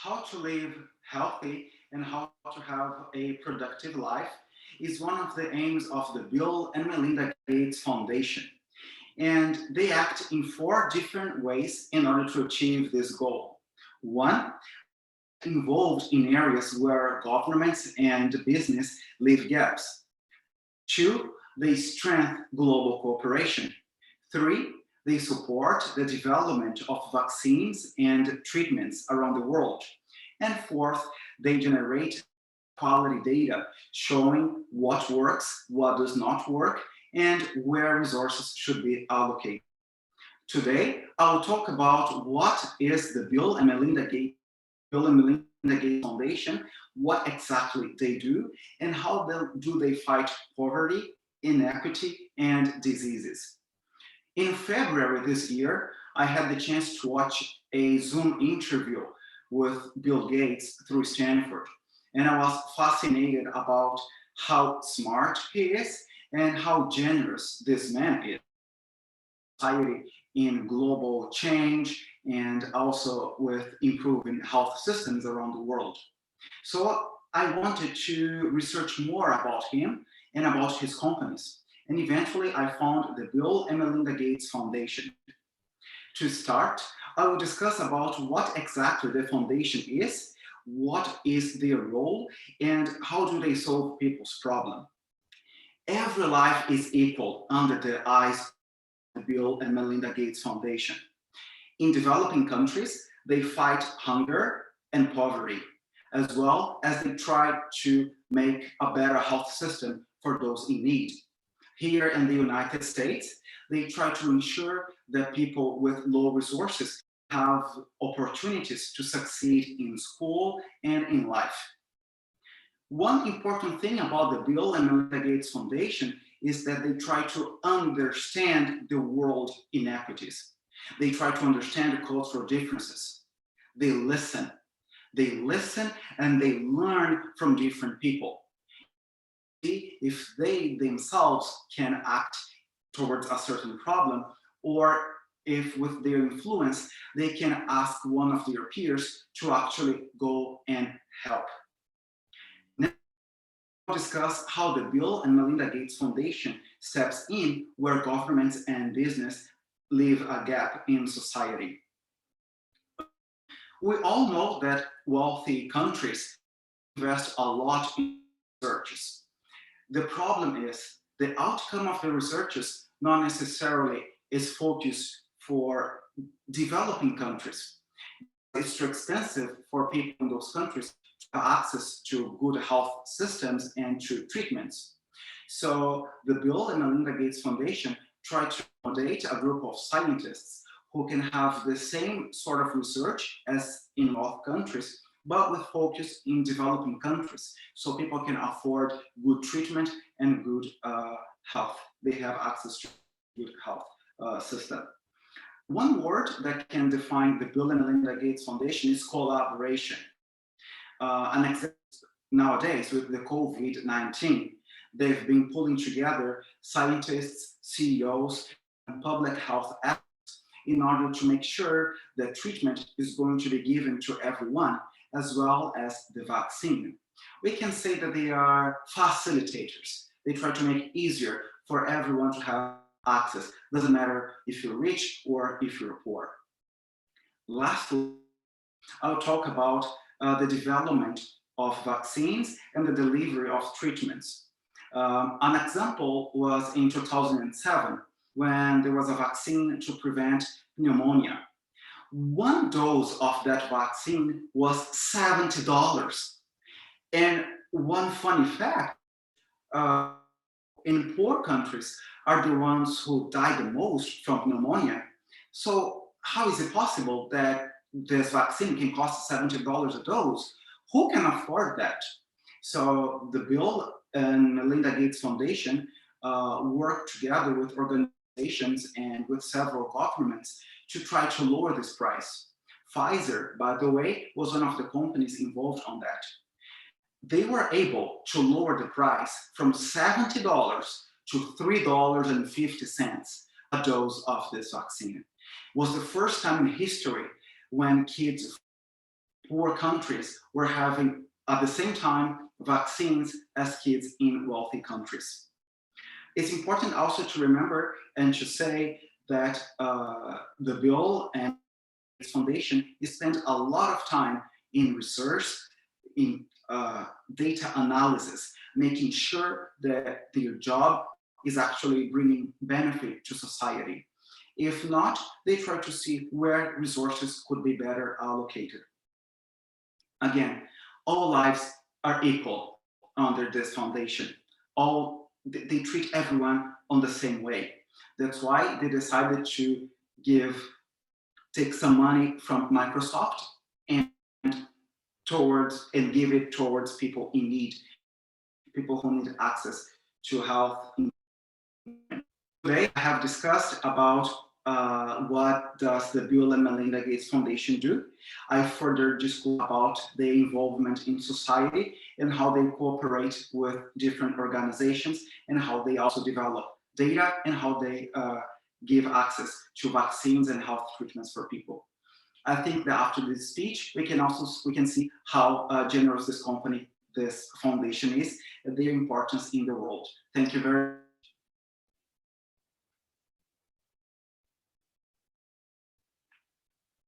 How to live healthy and how to have a productive life is one of the aims of the Bill and Melinda Gates Foundation. And they act in four different ways in order to achieve this goal. One, involved in areas where governments and business leave gaps. Two, they strengthen global cooperation. Three, they support the development of vaccines and treatments around the world. And fourth, they generate quality data showing what works, what does not work, and where resources should be allocated. Today, I will talk about what is the Bill and Melinda Gates Foundation, what exactly they do, and how do they fight poverty, inequity, and diseases. In February this year, I had the chance to watch a Zoom interview with Bill Gates through Stanford, and I was fascinated about how smart he is and how generous this man is society in global change and also with improving health systems around the world. So I wanted to research more about him and about his companies. And eventually I found the Bill and Melinda Gates Foundation. To start, I will discuss about what exactly the foundation is, what is their role, and how do they solve people's problem. Every life is equal under the eyes of the Bill and Melinda Gates Foundation. In developing countries, they fight hunger and poverty, as well as they try to make a better health system for those in need. Here in the United States, they try to ensure that people with low resources have opportunities to succeed in school and in life. One important thing about the Bill and Melinda Gates Foundation is that they try to understand the world inequities. They try to understand the cultural differences. They listen. They listen and they learn from different people. See if they themselves can act towards a certain problem, or if with their influence they can ask one of their peers to actually go and help. Now we'll discuss how the Bill and Melinda Gates Foundation steps in where governments and business leave a gap in society. We all know that wealthy countries invest a lot in research. The problem is the outcome of the researches not necessarily is focused for developing countries. It's too expensive for people in those countries to have access to good health systems and to treatments. So the Bill and Melinda Gates Foundation tried to accommodate a group of scientists who can have the same sort of research as in wealthy countries, but with focus in developing countries, so people can afford good treatment and good health. They have access to good health system. One word that can define the Bill and Melinda Gates Foundation is collaboration. An example nowadays with the COVID-19, they've been pulling together scientists, CEOs, and public health experts in order to make sure that treatment is going to be given to everyone, as well as the vaccine. We can say that they are facilitators. They try to make it easier for everyone to have access. Doesn't matter if you're rich or if you're poor. Lastly, I'll talk about the development of vaccines and the delivery of treatments. An example was in 2007 when there was a vaccine to prevent pneumonia. One dose of that vaccine was $70. And one funny fact, uh, in poor countries are the ones who die the most from pneumonia. So how is it possible that this vaccine can cost $70 a dose? Who can afford that? So the Bill and Melinda Gates Foundation worked together with organizations and with several governments to try to lower this price. Pfizer, by the way, was one of the companies involved on that. They were able to lower the price from $70 to $3.50 a dose of this vaccine. It was the first time in history when kids poor countries were having at the same time vaccines as kids in wealthy countries. It's important also to remember and to say that the Bill and Gates Foundation spent a lot of time in research, in data analysis, making sure that their job is actually bringing benefit to society. If not, they try to see where resources could be better allocated. Again, all lives are equal under this foundation. They treat everyone on the same way. That's why they decided to give take some money from Microsoft and give it towards people in need, people who need access to health. Today, I have discussed about what does the Bill and Melinda Gates Foundation do. I further discuss about their involvement in society and how they cooperate with different organizations and how they also develop data and how they give access to vaccines and health treatments for people. I think that after this speech, we can see how generous this foundation is and their importance in the world. Thank you very much.